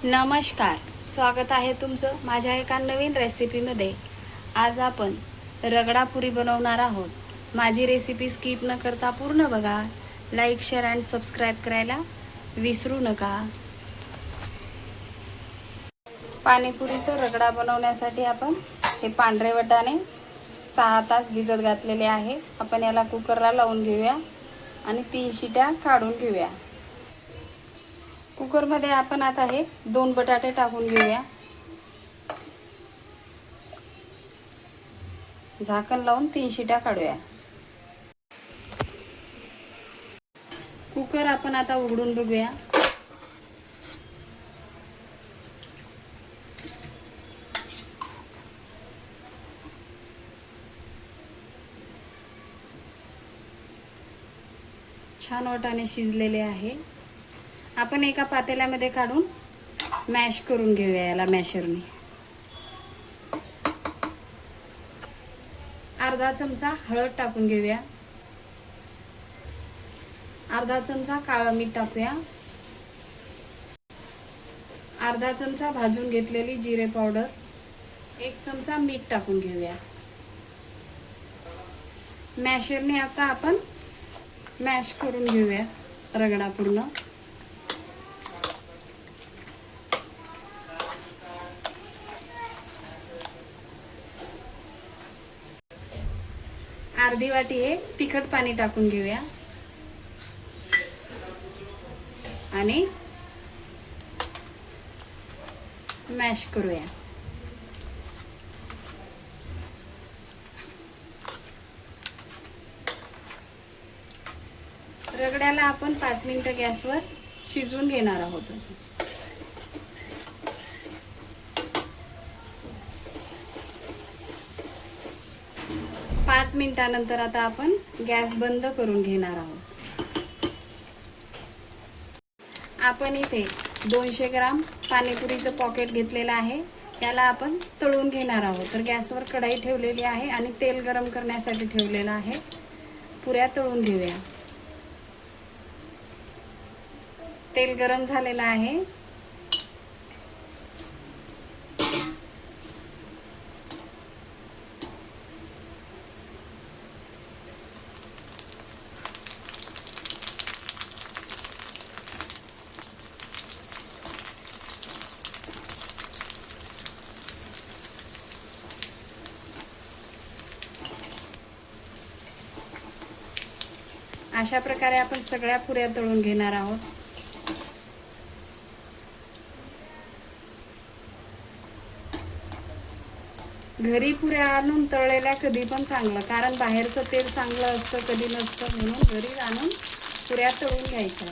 नमस्कार, स्वागत आहे तुमचं माझ्या एका नवीन रेसिपीमध्ये। आज आपण रगडापुरी बनवणार आहोत। माझी रेसिपी स्किप न करता पूर्ण बघा। लाईक, शेअर अँड सबस्क्राईब करायला विसरू नका। पाणीपुरीचा रगडा बनवण्यासाठी आपण हे पांढरे वाटाणे 6 तास भिजत घातलेले आहे। आपण याला कुकरला लावून घेऊया आणि 3 शिट्या काढून घेऊया। कुकरमध्ये आपण आता हे 2 बटाटे टाकून घेऊया। झाकण लावून 3 शिट्या काढूया। कुकर आपण आता उघडून बघूया। छान वाटाणे शिजलेले आहे। आपण एका पातेल्यामध्ये काढून मॅश करून घेऊया याला मॅशरने। अर्धा चमचा हळद टाकून घेऊया। अर्धा चमचा काळं मीठ टाकूया। अर्धा चमचा भाजून घेतलेली जिरे पावडर, 1 चमचा मीठ टाकून घेऊया। मॅशरने आता आपण मॅश करून घेऊया रगडा पूर्ण। अर्धी वाटी हे तिखट पाणी टाकून घेऊया आणि मॅश करूया। रगड्याला आपण 5 मिनिटं गॅसवर शिजवून घेणार आहोत। 5 मिनिटानंतर आता आपण गॅस बंद करून घेणार आहोत। आपण इथे 200 ग्राम पाणीपुरीचं पॉकेट घेतलेलं आहे। त्याला आपण तळून घेणार आहोत। तर गॅसवर कढई ठेवलेली आहे आणि तेल गरम करण्यासाठी ठेवलेलं आहे। पुऱ्या तळून घेऊया। तेल गरम झालेलं आहे। अशा प्रकारे आपण सगळ्या पुऱ्या तळून घेणार आहोत। घरी पुऱ्या आणून तळलेल्या कधी पण चांगलं, कारण बाहेरचं तेल चांगलं असतं कधी नसतं, म्हणून घरी आणून पुऱ्या तळून घ्यायच्या।